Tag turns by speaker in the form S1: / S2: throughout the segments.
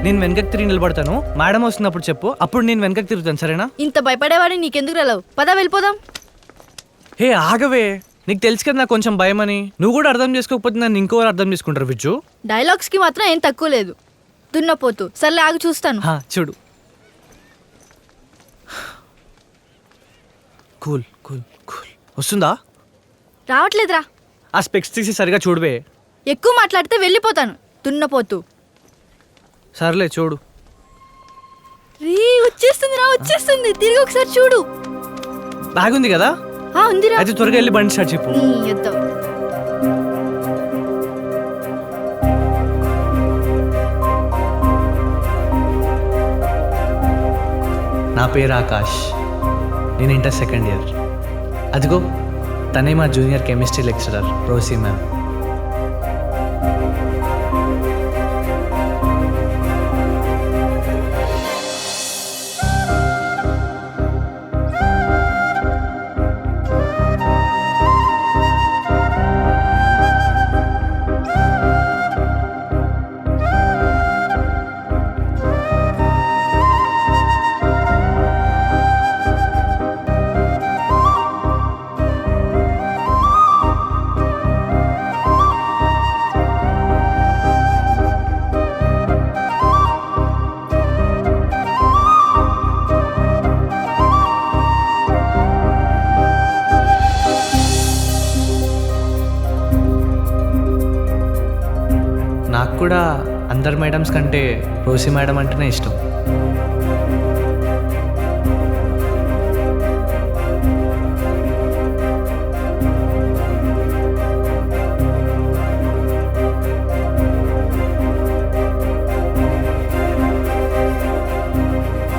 S1: నేను వెనకకి తిరిగి నిలబడతాను, మేడం వస్తున్నప్పుడు చెప్పు, అప్పుడు నేను వెనకకి తిరుగుతాను, సరేనా?
S2: ఇంత భయపడేవాడిని నీకెందుకు రాలేవు? పద వెళ్ళిపోదాం.
S1: హే ఆగవే, నీకు తెలుసు కదా నాకు కొంచెం భయం అని. నువ్వు కూడా అర్థం చేసుకోకపోతే నన్ను ఇంకోరు అర్థం చేసుకుంటారు విజ్జు.
S2: డైలాగ్స్కి మాత్రం ఏం తక్కువ లేదు. దున్నపోతు. సర్లే ఆగు చూస్తాను.
S1: చూడు. Cool cool cool. వస్తుందా?
S2: రావట్లేదురా.
S1: ఆ స్పెక్స్ తీసి సరిగా చూడవే.
S2: ఎక్కువ మాట్లాడితే వెళ్ళిపోతాను. దున్నపోతు.
S1: సర్లే చూడు.
S2: వచ్చేస్తుంది రా, వచ్చేస్తుంది. తిరిగి ఒకసారి చూడు.
S1: బ్యాగ్ ఉంది కదా?
S2: ఉందిరా.
S1: అయితే త్వరగా వెళ్ళి బండి స్టార్ట్ చెప్పు. నా పేరు ఆకాష్, నేను ఇంటర్ సెకండ్ ఇయర్. అదిగో తనే మా junior chemistry lecturer Rosie ma'am. నాకు కూడా అందరు మేడమ్స్ కంటే రోసీ మేడం అంటేనే ఇష్టం.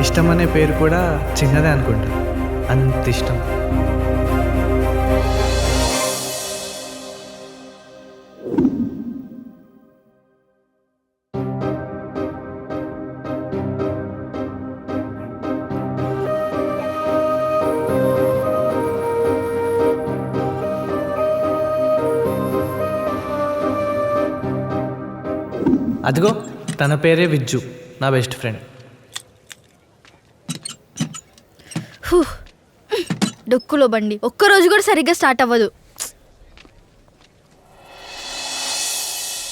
S1: ఇష్టం అనే పేరు కూడా చిన్నదే అనుకుంటా, అంత ఇష్టం. అదిగో తన పేరే విజ్జు, నా బెస్ట్ ఫ్రెండ్.
S2: డొక్కులో బండి ఒక్కరోజు కూడా సరిగ్గా స్టార్ట్ అవ్వదు.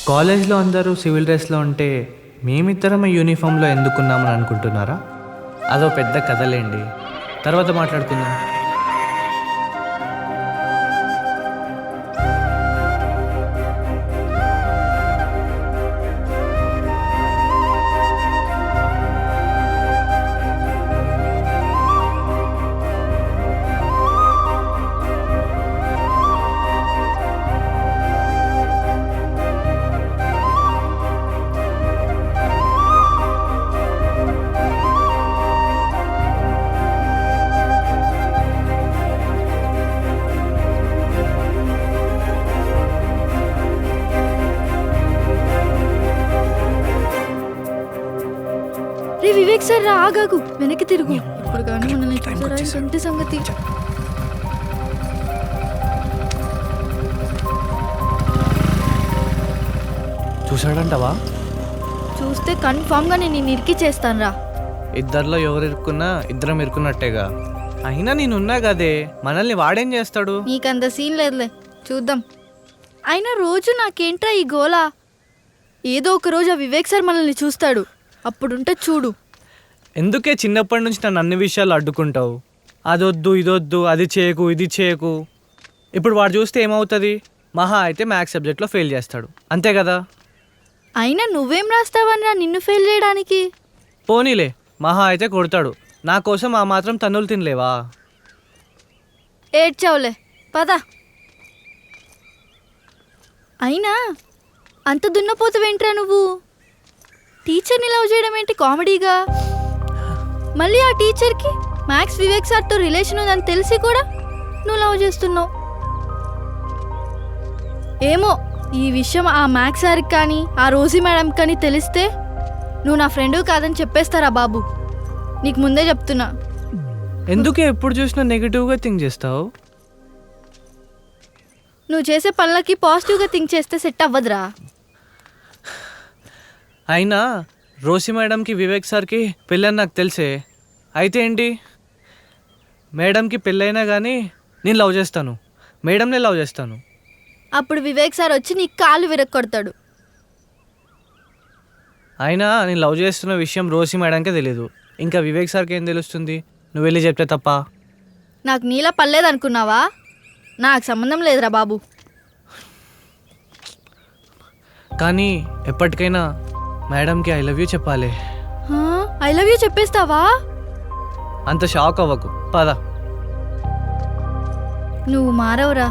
S1: కాలేజ్లో అందరూ సివిల్ డ్రెస్లో ఉంటే మేమిద్దరం యూనిఫామ్లో ఎందుకున్నామని అనుకుంటున్నారా? అదో పెద్ద కథలేండి, తర్వాత మాట్లాడుకుందాం.
S2: వివేక్ సార్ రా, ఆగాగు, వెనక్కి తిరుగు. ఇప్పుడు కానీ మనల్ని చూసారా? ఇంటి సంగతి.
S1: చూసాడంటవా?
S2: చూస్తే కన్ఫామ్ గా నేను ఇరికి చేస్తాను రా.
S1: ఇద్దరిలో ఎవరు ఇరుక్కున్నా ఇద్దరం ఇరుక్కున్నట్టేగా. అయినా నేనున్నా కదే, మనల్ని వాడేం చేస్తాడు?
S2: నీకంత సీన్ లేదులే, చూద్దాం. అయినా రోజు నాకేంట్రా ఈ గోలా? ఏదో ఒక రోజు ఆ వివేక్ సార్ మనల్ని చూస్తాడు, అప్పుడుంటే చూడు.
S1: ఎందుకే చిన్నప్పటి నుంచి నన్ను అన్ని విషయాలు అడ్డుకుంటావు? అదొద్దు ఇదొద్దు, అది చేయకు ఇది చేయకు. ఇప్పుడు వాడు చూస్తే ఏమవుతుంది? మహా అయితే మ్యాథ్స్ సబ్జెక్ట్లో ఫెయిల్ చేస్తాడు, అంతే కదా?
S2: అయినా నువ్వేం రాస్తావన్నా నిన్ను ఫెయిల్ చేయడానికి?
S1: పోనీలే, మహా అయితే కొడతాడు. నా కోసం ఆ మాత్రం తన్నులు తినలేవా?
S2: ఏడ్చావులే, పద. అయినా అంత దున్నపోతువేంట్రా నువ్వు? టీచర్ని లవ్ చేయడం ఏంటి కామెడీగా? మళ్ళీ ఆ టీచర్కి మ్యాథ్స్ వివేక్ సార్తో రిలేషన్ ఉందని తెలిసి కూడా నువ్వు లవ్ చేస్తున్నావు. ఏమో, ఈ విషయం ఆ మ్యాథ్స్ సార్కి కానీ ఆ రోజీ మేడంకి కానీ తెలిస్తే నువ్వు నా ఫ్రెండ్ కాదని చెప్పేస్తారా బాబు? నీకు ముందే చెప్తున్నా.
S1: ఎందుకే ఎప్పుడు చూసినా నెగిటివ్గా థింక్ చేస్తావు?
S2: నువ్వు చేసే పనులకి పాజిటివ్గా థింక్ చేస్తే సెట్ అవ్వదురా.
S1: అయినా రోసి మేడంకి వివేక్ సార్కి పెళ్ళని నాకు తెలిసే. అయితే ఏంటి, మేడంకి పెళ్ళైనా కానీ నేను లవ్ చేస్తాను, మేడంనే లవ్ చేస్తాను.
S2: అప్పుడు వివేక్ సార్ వచ్చి నీ కాళ్ళు విరక్కొడతాడు.
S1: అయినా నేను లవ్ చేస్తున్న విషయం రోసి మేడంకే తెలీదు, ఇంకా వివేక్ సార్కి ఏం తెలుస్తుంది? నువ్వు వెళ్ళి చెప్తే తప్ప.
S2: నాకు నీలా పర్లేదనుకున్నావా? నాకు సంబంధం లేదురా బాబు.
S1: కానీ ఎప్పటికైనా మేడంకి ఐ లవ్ యూ చెప్పాలి.
S2: ఐ లవ్ యూ చెప్పేస్తావా?
S1: అంత షాక్ అవ్వకు, పద.
S2: నువ్వు మారవురా.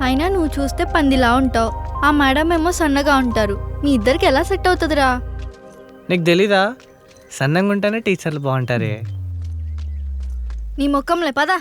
S2: అయినా నువ్వు చూస్తే పందిలా ఉంటావు, ఆ మేడం ఏమో సన్నగా ఉంటారు. మీ ఇద్దరికి ఎలా సెట్ అవుతుందిరా?
S1: నీకు తెలీదా, సన్నంగా ఉంటేనే టీచర్లు బాగుంటారే.
S2: నీ ముఖంలే పదా.